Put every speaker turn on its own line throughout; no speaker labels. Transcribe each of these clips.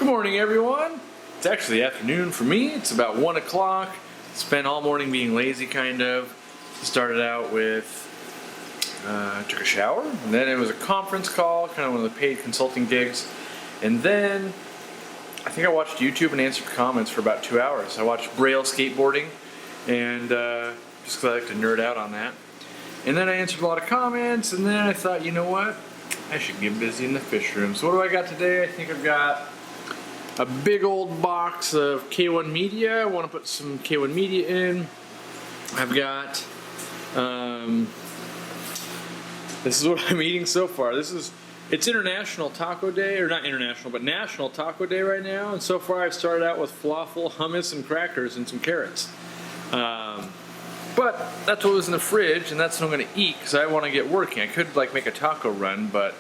Good morning, everyone. It's actually afternoon for me. It's about 1 o'clock. Spent all morning being lazy, kind of. Started out with, took a shower, and then it was a conference call, kind of one of the paid consulting gigs. And then I think I watched YouTube and answered comments for about 2 hours. I watched Braille skateboarding, and just because I like to nerd out on that. And then I answered a lot of comments, and then I thought, you know what? I should get busy in the fish room. So what do I got today? I think I've got a big old box of K1 media. I want to put some K1 media in. I've got, this is what I'm eating so far. It's International Taco Day, or not international, but National Taco Day right now. And so far I've started out with falafel, hummus, and crackers and some carrots. But that's what was in the fridge, and that's what I'm going to eat because I want to get working. I could like make a taco run, but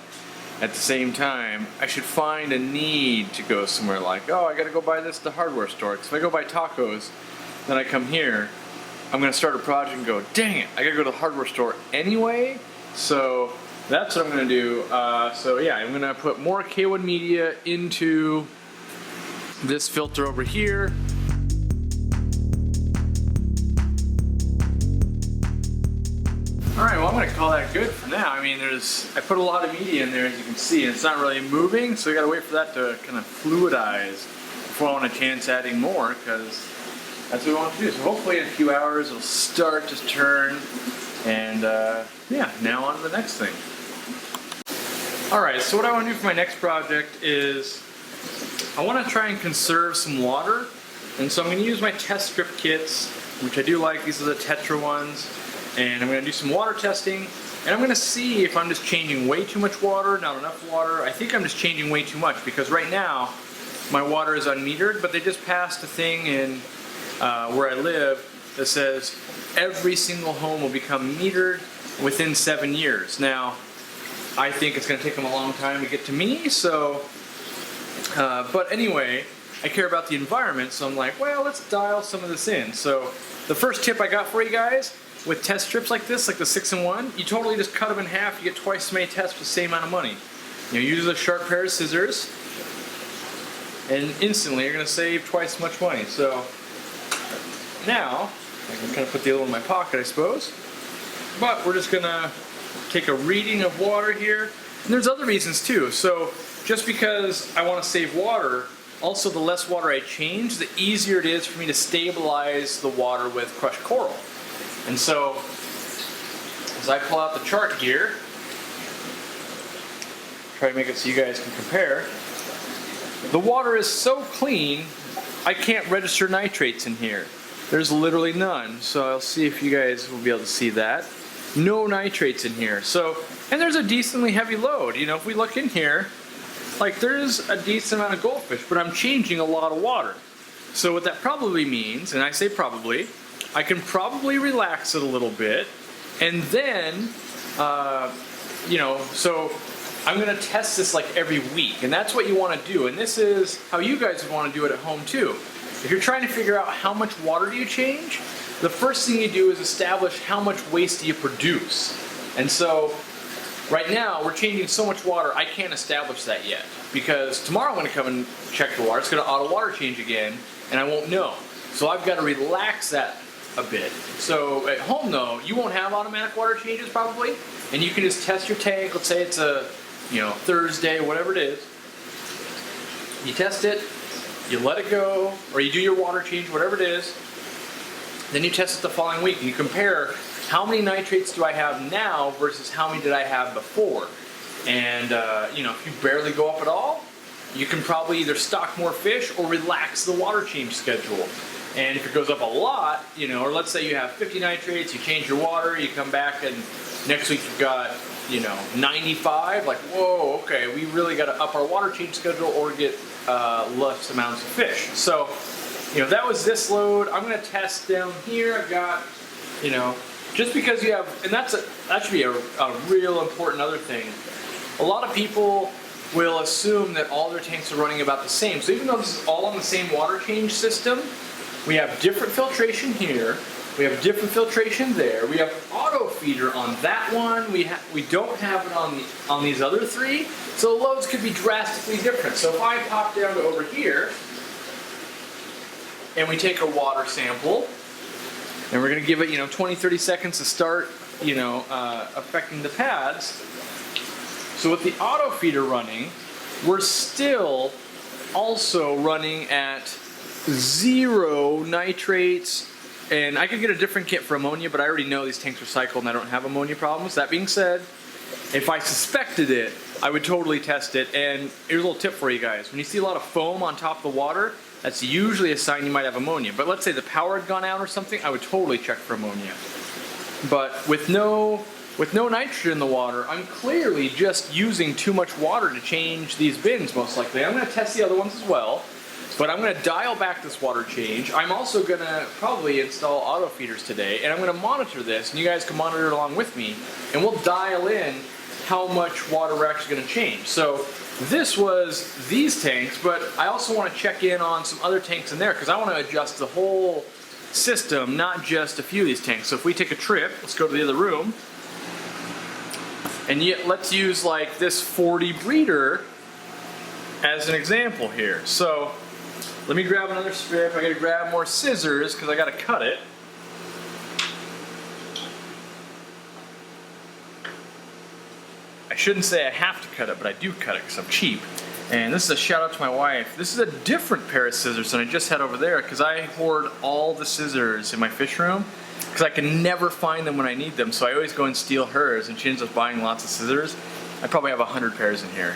at the same time, I should find a need to go somewhere like, oh, I got to go buy this at the hardware store. Because if I go buy tacos, then I come here, I'm going to start a project and go, dang it, I got to go to the hardware store anyway. So that's what I'm going to do. So yeah, I'm going to put more K1 media into this filter over here. Alright, well I'm going to call that good for now. I mean, I put a lot of media in there, as you can see, and it's not really moving, so we got to wait for that to kind of fluidize before I want a chance adding more, because that's what we want to do. So hopefully in a few hours it'll start to turn, and yeah, now on to the next thing. Alright, so what I want to do for my next project is I want to try and conserve some water, and so I'm going to use my test strip kits, which I do like. These are the Tetra ones. And I'm going to do some water testing, and I'm going to see if I'm just changing way too much water, not enough water. I think I'm just changing way too much, because right now my water is unmetered, but they just passed a thing in where I live that says every single home will become metered within 7 years. Now, I think it's going to take them a long time to get to me, so, but anyway, I care about the environment, so I'm like, well, let's dial some of this in. So the first tip I got for you guys, with test strips like this, like the 6-in-1, you totally just cut them in half. You get twice as many tests for the same amount of money. You know, use a sharp pair of scissors, and instantly you're going to save twice as much money. So now, I can kind of put the other one in my pocket, I suppose. But we're just going to take a reading of water here. And there's other reasons too. So just because I want to save water, also the less water I change, the easier it is for me to stabilize the water with crushed coral. And so, as I pull out the chart here, try to make it so you guys can compare, the water is so clean, I can't register nitrates in here. There's literally none, so I'll see if you guys will be able to see that. No nitrates in here. So, and there's a decently heavy load. You know, if we look in here, like there's a decent amount of goldfish, but I'm changing a lot of water. So what that probably means, and I say probably, I can probably relax it a little bit, and then, you know, so I'm going to test this like every week, and that's what you want to do, and this is how you guys would want to do it at home too. If you're trying to figure out how much water do you change, the first thing you do is establish how much waste do you produce. And so, right now, we're changing so much water, I can't establish that yet, because tomorrow I'm going to come and check the water, it's going to auto water change again, and I won't know. So I've got to relax that a bit. So at home though, you won't have automatic water changes probably, and you can just test your tank. Let's say it's a, you know, Thursday, whatever it is. You test it, you let it go, or you do your water change, whatever it is. Then you test it the following week, and you compare how many nitrates do I have now versus how many did I have before. And you know, if you barely go up at all, you can probably either stock more fish or relax the water change schedule. And if it goes up a lot, you know, or let's say you have 50 nitrates, you change your water, you come back and next week you've got, you know, 95, like, whoa, okay, we really got to up our water change schedule or get less amounts of fish. So, you know, that was this load. I'm going to test down here. I've got, you know, just because you have, and that should be a real important other thing. A lot of people will assume that all their tanks are running about the same. So even though this is all on the same water change system, we have different filtration here, We have different filtration there. We have auto feeder on that one. We don't have it on these other three. So the loads could be drastically different. So if I pop down to over here and we take a water sample and we're going to give it 20-30 seconds to start affecting the pads. So with the auto feeder running, we're still also running at 0 nitrates. And I could get a different kit for ammonia, but I already know these tanks are cycled and I don't have ammonia problems. That being said, if I suspected it, I would totally test it. And here's a little tip for you guys. When you see a lot of foam on top of the water, that's usually a sign you might have ammonia. But let's say the power had gone out or something, I would totally check for ammonia. But with no nitrogen in the water, I'm clearly just using too much water to change these bins, most likely. I'm going to test the other ones as well. But I'm going to dial back this water change. I'm also going to probably install auto feeders today, and I'm going to monitor this, and you guys can monitor it along with me, and we'll dial in how much water we're actually going to change. So this was these tanks, but I also want to check in on some other tanks in there because I want to adjust the whole system, not just a few of these tanks. So if we take a trip, let's go to the other room, and yet let's use like this 40 breeder as an example here. So let me grab another strip. I gotta grab more scissors because I gotta cut it. I shouldn't say I have to cut it, but I do cut it because I'm cheap. And this is a shout out to my wife. This is a different pair of scissors than I just had over there because I hoard all the scissors in my fish room because I can never find them when I need them. So I always go and steal hers, and she ends up buying lots of scissors. I probably have 100 pairs in here.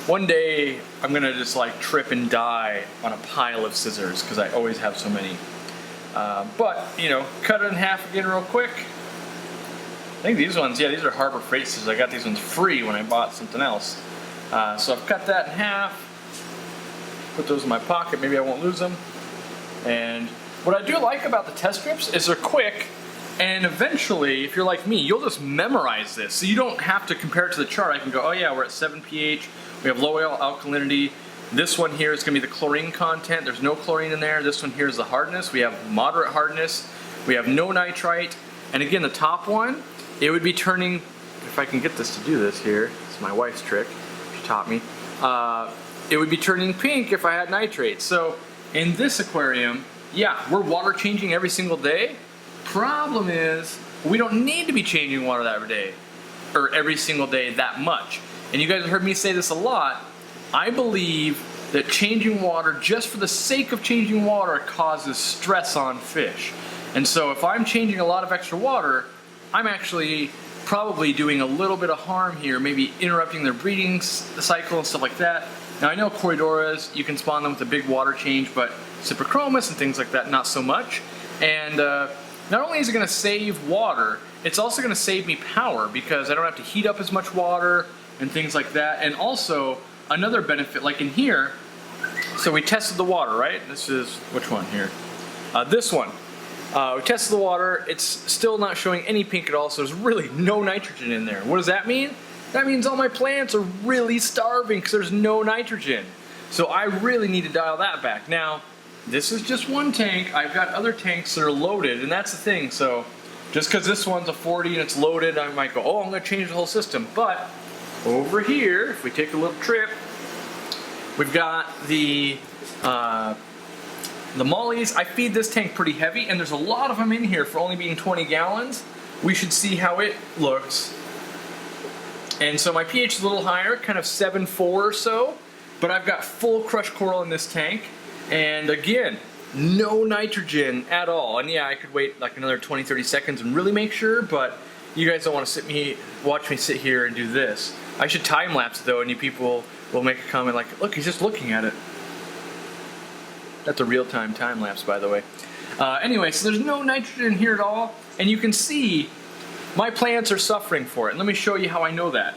One day I'm gonna just like trip and die on a pile of scissors because I always have so many. But cut it in half again real quick. I think these ones, yeah, these are Harbor Freight scissors. I got these ones free when I bought something else. So I've cut that in half. Put those in my pocket. Maybe I won't lose them. And what I do like about the test strips is they're quick. And eventually, if you're like me, you'll just memorize this. So you don't have to compare it to the chart. I can go, oh yeah, we're at 7 pH. We have low alkalinity. This one here is going to be the chlorine content. There's no chlorine in there. This one here is the hardness. We have moderate hardness. We have no nitrite. And again, the top one, it would be turning, if I can get this to do this here, it's my wife's trick, she taught me, it would be turning pink if I had nitrate. So in this aquarium, yeah, we're water changing every single day. Problem is, we don't need to be changing water every day, or every single day that much. And you guys have heard me say this a lot. I believe that changing water just for the sake of changing water causes stress on fish. And so if I'm changing a lot of extra water, I'm actually probably doing a little bit of harm here, maybe interrupting their breeding cycle and stuff like that. Now I know Corydoras, you can spawn them with a big water change, but Cyprichromis and things like that, not so much. And not only is it going to save water, it's also going to save me power because I don't have to heat up as much water and things like that. And also another benefit, like in here, so we tested the water, right? This is, which one here? This one. We tested the water, it's still not showing any pink at all, so there's really no nitrogen in there. What does that mean? That means all my plants are really starving because there's no nitrogen. So I really need to dial that back. Now, this is just one tank. I've got other tanks that are loaded, and that's the thing. So just because this one's a 40 and it's loaded, I might go, oh, I'm going to change the whole system. But over here, if we take a little trip, we've got the mollies. I feed this tank pretty heavy, and there's a lot of them in here for only being 20 gallons. We should see how it looks. And so my pH is a little higher, kind of 7.4 or so, but I've got full crushed coral in this tank. And again, no nitrogen at all. And yeah, I could wait like another 20-30 seconds and really make sure, but you guys don't want to watch me sit here and do this. I should time lapse though, and you people will make a comment like, look, he's just looking at it. That's a real-time time lapse, by the way. Anyway, so there's no nitrogen here at all, and you can see my plants are suffering for it. And let me show you how I know that.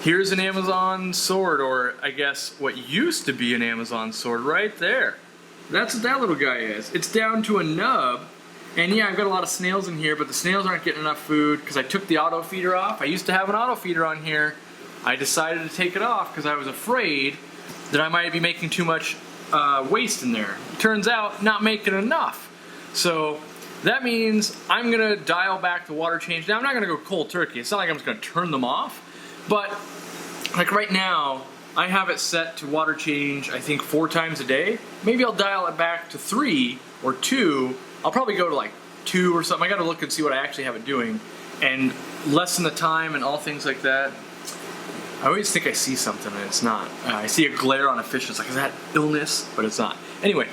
Here's an Amazon sword, or I guess what used to be an Amazon sword right there. That's what that little guy is. It's down to a nub, and yeah, I've got a lot of snails in here, but the snails aren't getting enough food because I took the auto feeder off. I used to have an auto feeder on here. I decided to take it off because I was afraid that I might be making too much waste in there. It turns out not making enough. So that means I'm gonna dial back the water change. Now I'm not gonna go cold turkey. It's not like I'm just gonna turn them off, but like right now, I have it set to water change, I think 4 times a day. Maybe I'll dial it back to 3 or 2. I'll probably go to like 2 or something. I gotta look and see what I actually have it doing and lessen the time and all things like that. I always think I see something and it's not. I see a glare on a fish. It's like, is that illness? But it's not. Anyway,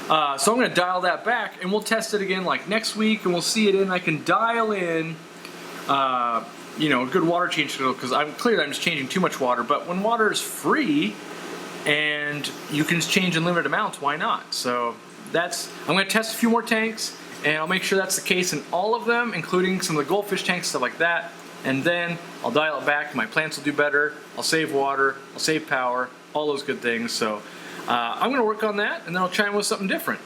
so I'm gonna dial that back and we'll test it again like next week and we'll see it in. I can dial in you know, a good water change schedule, because I'm just changing too much water, but when water is free and you can just change in limited amounts, why not? So I'm going to test a few more tanks and I'll make sure that's the case in all of them, including some of the goldfish tanks, stuff like that, and then I'll dial it back and my plants will do better, I'll save water, I'll save power, all those good things. So I'm going to work on that and then I'll try with something different.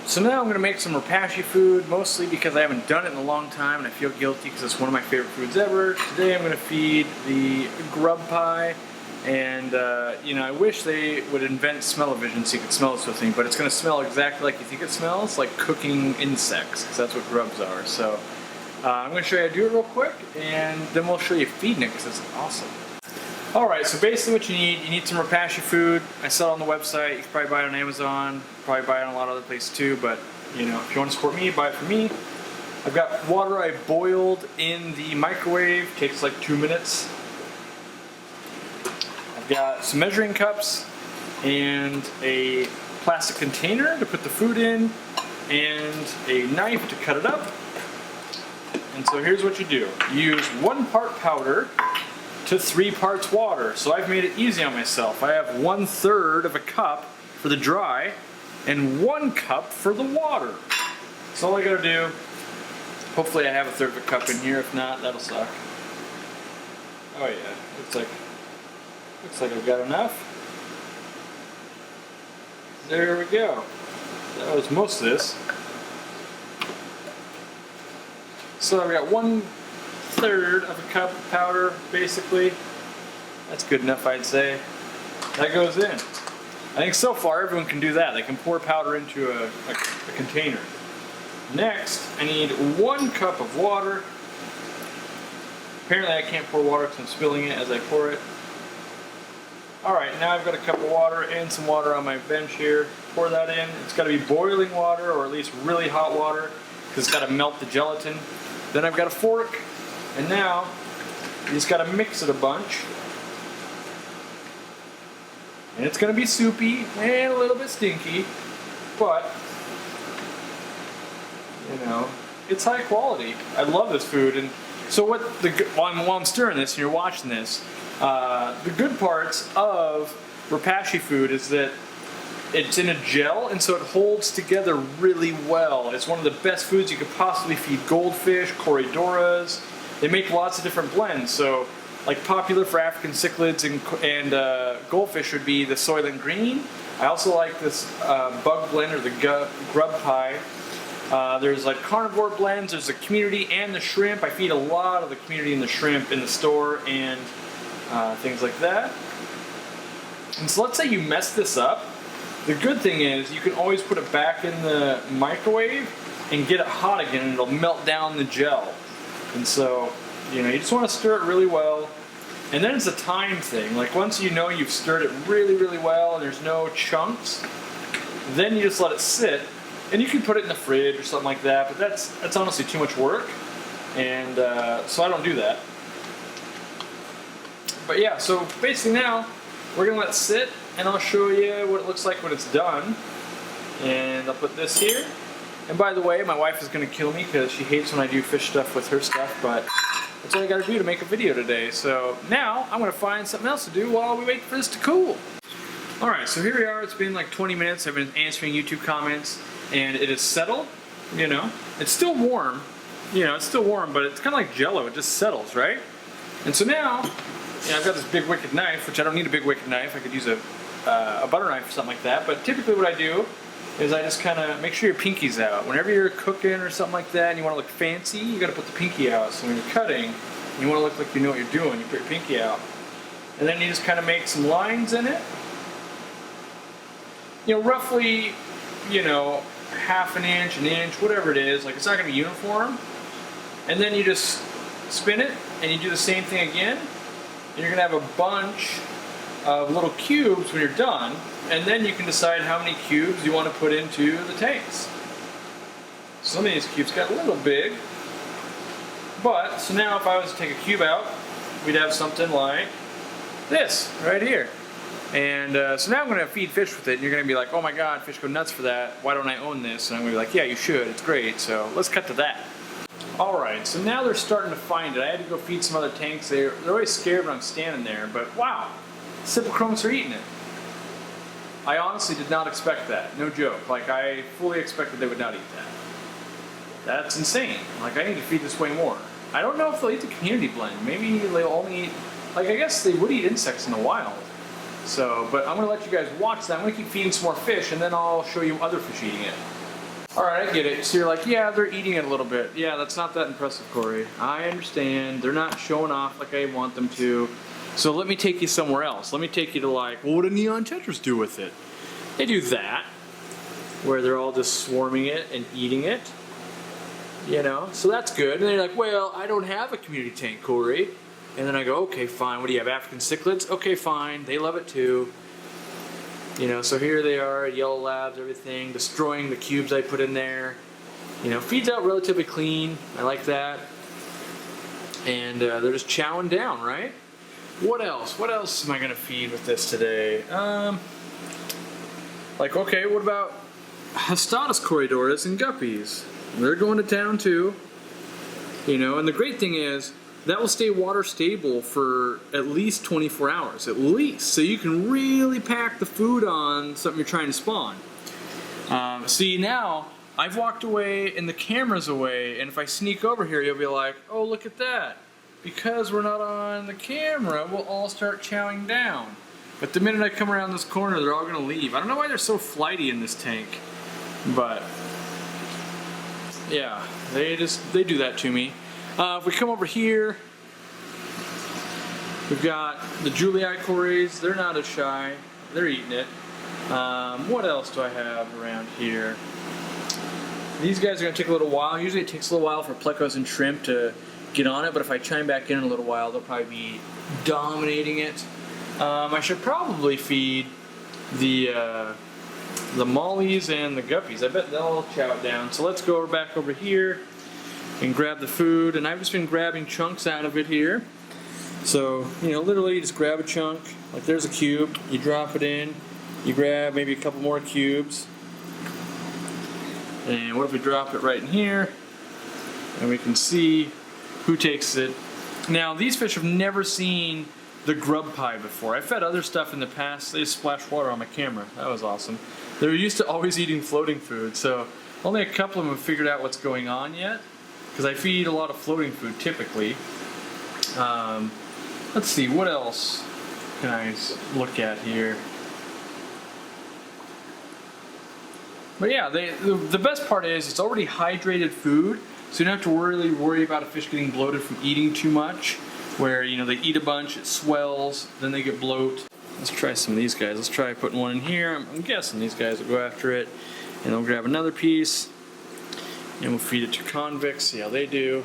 So now I'm going to make some Repashy food, mostly because I haven't done it in a long time and I feel guilty because it's one of my favorite foods ever. Today I'm going to feed the grub pie, and you know, I wish they would invent smell-o-vision so you could smell this with me, but it's going to smell exactly like you think it smells, like cooking insects, because that's what grubs are. So I'm going to show you how to do it real quick, and then we'll show you feeding it because it's awesome. Alright, so basically what you need some Repashy food. I sell it on the website. You can probably buy it on Amazon, probably buy it on a lot of other places too, but you know, if you want to support me, buy it from me. I've got water I boiled in the microwave, takes like 2 minutes. I've got some measuring cups and a plastic container to put the food in and a knife to cut it up. And so here's what you do. You use 1 part powder to 3 parts water. So I've made it easy on myself. I have 1/3 of a cup for the dry and 1 cup for the water. So all I gotta do, hopefully I have 1/3 of a cup in here. If not, that'll suck. Oh yeah, looks like I've got enough. There we go. That was most of this. So I've got 1/3 of a cup of powder, basically. That's good enough, I'd say. That goes in. I think so far everyone can do that. They can pour powder into a container. Next, I need 1 cup of water. Apparently I can't pour water because I'm spilling it as I pour it. Alright, now I've got a cup of water and some water on my bench here. Pour that in. It's got to be boiling water, or at least really hot water, because it's got to melt the gelatin. Then I've got a fork. And now, you just gotta mix it a bunch. And it's gonna be soupy and a little bit stinky, but, you know, it's high quality. I love this food. And so while I'm stirring this and you're watching this, the good parts of Repashy food is that it's in a gel, and so it holds together really well. It's one of the best foods you could possibly feed goldfish, corydoras. They make lots of different blends, so like popular for African cichlids and goldfish would be the Soylent Green. I also like this bug blend, or the grub pie. There's like carnivore blends, there's the community and the shrimp. I feed a lot of the community and the shrimp in the store and things like that. And so let's say you mess this up. The good thing is you can always put it back in the microwave and get it hot again, and it'll melt down the gel. And so, you know, you just want to stir it really well. And then it's a time thing. Like once you know you've stirred it really, really well and there's no chunks, then you just let it sit. And you can put it in the fridge or something like that, but that's honestly too much work. And so I don't do that. But yeah, so basically now we're going to let it sit, and I'll show you what it looks like when it's done. And I'll put this here. And by the way, my wife is going to kill me because she hates when I do fish stuff with her stuff, but that's all I got to do to make a video today. So now I'm going to find something else to do while we wait for this to cool. Alright, so here we are. It's been like 20 minutes. I've been answering YouTube comments, and it is settled. You know, it's still warm. You know, it's still warm, but it's kind of like Jello. It just settles, right? And so now, you know, I've got this big wicked knife, which I don't need a big wicked knife. I could use a butter knife or something like that. But typically what I do is I just kind of make sure your pinky's out. Whenever you're cooking or something like that and you want to look fancy, you got to put the pinky out. So when you're cutting, you want to look like you know what you're doing. You put your pinky out. And then you just kind of make some lines in it. You know, roughly, you know, half an inch, whatever it is. Like, it's not gonna be uniform. And then you just spin it and you do the same thing again. And you're gonna have a bunch of little cubes when you're done. And then you can decide how many cubes you want to put into the tanks. Some of these cubes got a little big. But, so now if I was to take a cube out, we'd have something like this right here. And so now I'm going to feed fish with it, and you're going to be like, oh my god, fish go nuts for that. Why don't I own this? And I'm going to be like, yeah, you should. It's great. So let's cut to that. Alright, so now they're starting to find it. I had to go feed some other tanks. They're always scared when I'm standing there, but wow, Cyprochromats are eating it. I honestly did not expect that. No joke. Like, I fully expected they would not eat that. That's insane. Like, I need to feed this way more. I don't know if they'll eat the community blend. Maybe they'll only eat, like, I guess they would eat insects in the wild. So, but I'm going to let you guys watch that. I'm going to keep feeding some more fish, and then I'll show you other fish eating it. Alright, I get it. So you're like, yeah, they're eating it a little bit. Yeah, that's not that impressive, Corey. I understand. They're not showing off like I want them to. So let me take you somewhere else. Let me take you to, like, well, what do neon tetras do with it? They do that, where they're all just swarming it and eating it. You know, so that's good. And they're like, well, I don't have a community tank, Corey. And then I go, okay, fine. What do you have, African cichlids? Okay, fine. They love it too. You know, so here they are, yellow labs, everything, destroying the cubes I put in there. You know, feeds out relatively clean. I like that. And they're just chowing down, right? What else? What else am I gonna feed with this today? Like, okay, what about Hastatus corridoras and guppies? They're going to town too. You know, and the great thing is that will stay water stable for at least 24 hours, at least. So you can really pack the food on something you're trying to spawn. See, now I've walked away and the camera's away, and if I sneak over here, you'll be like, oh, look at that. Because we're not on the camera, we'll all start chowing down. But the minute I come around this corner, they're all gonna leave. I don't know why they're so flighty in this tank, but yeah, they do that to me. If we come over here, we've got the Julii cories. They're not as shy. They're eating it. What else do I have around here? These guys are gonna take a little while. Usually it takes a little while for plecos and shrimp to get on it, but if I chime back in a little while, they'll probably be dominating it. I should probably feed the mollies and the guppies. I bet they'll all chow it down. So let's go back over here and grab the food, and I've just been grabbing chunks out of it here. So, you know, literally you just grab a chunk, like there's a cube, you drop it in, you grab maybe a couple more cubes, and what if we drop it right in here, and we can see who takes it. Now, these fish have never seen the grub pie before. I fed other stuff in the past. They just splashed water on my camera. That was awesome. They're used to always eating floating food, so only a couple of them have figured out what's going on yet, because I feed a lot of floating food typically. Let's see, what else can I look at here? But yeah, the best part is it's already hydrated food, so you don't have to really worry about a fish getting bloated from eating too much, where, you know, they eat a bunch, it swells, then they get bloat. Let's try some of these guys. Let's try putting one in here. I'm guessing these guys will go after it, and they'll grab another piece, and we'll feed it to convicts, see how they do.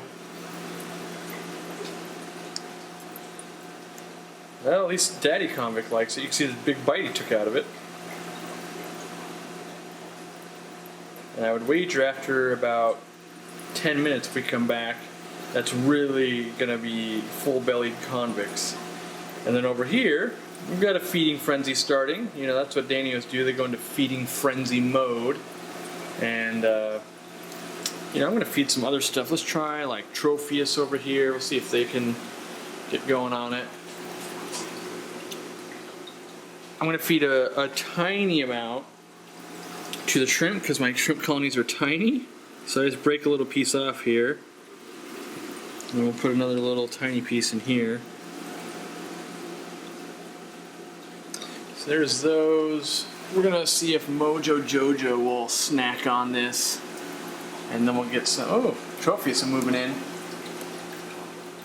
Well, at least Daddy Convict likes it. You can see the big bite he took out of it. And I would wager after about 10 minutes if we come back, that's really going to be full-bellied convicts. And then over here, we've got a feeding frenzy starting. You know, that's what Danios do. They go into feeding frenzy mode. And, you know, I'm going to feed some other stuff. Let's try, like, Tropheus over here. We'll see if they can get going on it. I'm going to feed a tiny amount to the shrimp because my shrimp colonies are tiny. So I just break a little piece off here. And we'll put another little tiny piece in here. So there's those. We're going to see if Mojo Jojo will snack on this. And then we'll get some, oh, Tropheus are moving in.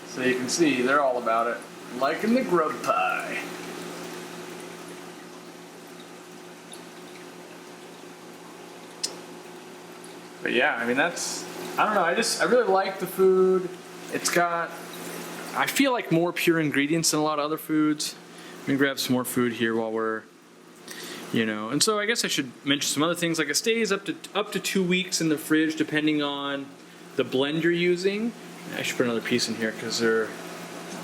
So you can see they're all about it. Liking the grub pie. But yeah, I mean that's, I don't know, I really like the food. It's got, I feel like more pure ingredients than a lot of other foods. Let me grab some more food here while we're, you know, and so I guess I should mention some other things. Like it stays up to 2 weeks in the fridge depending on the blend you're using. I should put another piece in here because they're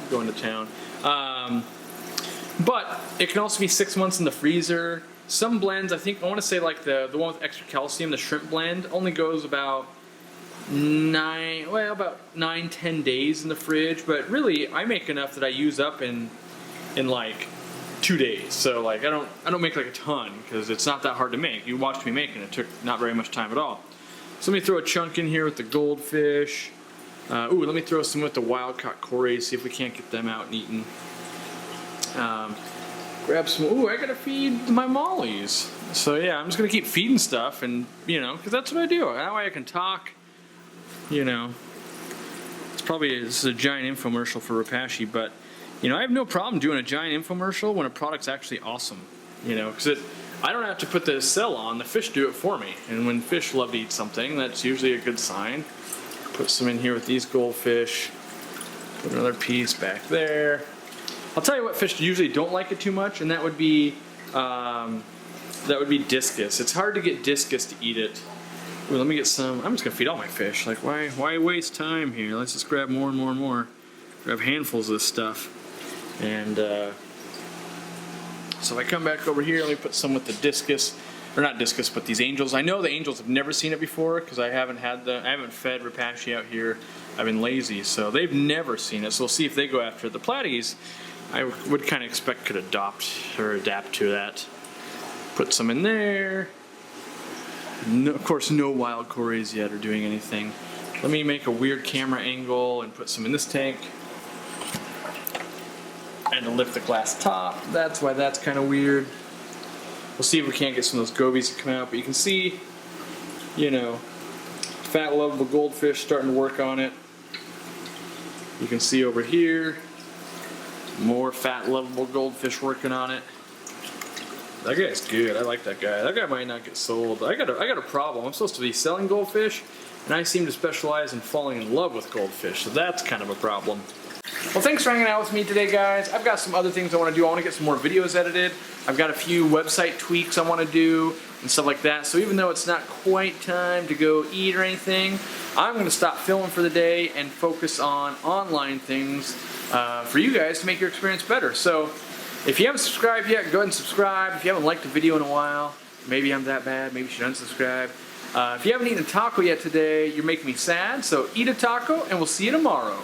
going to town. But it can also be 6 months in the freezer. Some blends, I think, I want to say like the one with extra calcium, the shrimp blend, only goes about 9-10 days in the fridge. But really, I make enough that I use up in like 2 days. So like I don't make like a ton because it's not that hard to make. You watched me making it. It took not very much time at all. So let me throw a chunk in here with the goldfish. Ooh, let me throw some with the wild-caught Corays, see if we can't get them out and eaten. Grab some, ooh, I gotta feed my mollies. So yeah, I'm just gonna keep feeding stuff and, you know, because that's what I do. That way I can talk, you know. This is a giant infomercial for Repashy, but, you know, I have no problem doing a giant infomercial when a product's actually awesome, you know, because I don't have to put the cell on, the fish do it for me. And when fish love to eat something, that's usually a good sign. Put some in here with these goldfish. Put another piece back there. I'll tell you what fish usually don't like it too much, and that would be discus. It's hard to get discus to eat it. Ooh, let me get some. I'm just gonna feed all my fish. Like why waste time here? Let's just grab more and more and more. Grab handfuls of this stuff. And so if I come back over here, let me put some with the discus. Or not discus, but these angels. I know the angels have never seen it before because I haven't fed Repashy out here. I've been lazy, so they've never seen it. So we'll see if they go after it. The platies, I would kind of expect could adopt or adapt to that. Put some in there. No, of course, no wild Corays yet or doing anything. Let me make a weird camera angle and put some in this tank. And to lift the glass top. That's why that's kind of weird. We'll see if we can't get some of those gobies to come out, but you can see, you know, fat lovable goldfish starting to work on it. You can see over here, more fat lovable goldfish working on it. That guy's good. I like that guy. That guy might not get sold. I got a problem. I'm supposed to be selling goldfish, and I seem to specialize in falling in love with goldfish, so that's kind of a problem. Well, thanks for hanging out with me today, guys. I've got some other things I want to do. I want to get some more videos edited. I've got a few website tweaks I want to do and stuff like that. So even though it's not quite time to go eat or anything, I'm going to stop filming for the day and focus on online things for you guys to make your experience better. So if you haven't subscribed yet, go ahead and subscribe. If you haven't liked a video in a while, maybe I'm that bad, maybe you should unsubscribe. If you haven't eaten a taco yet today, you're making me sad. So eat a taco and we'll see you tomorrow.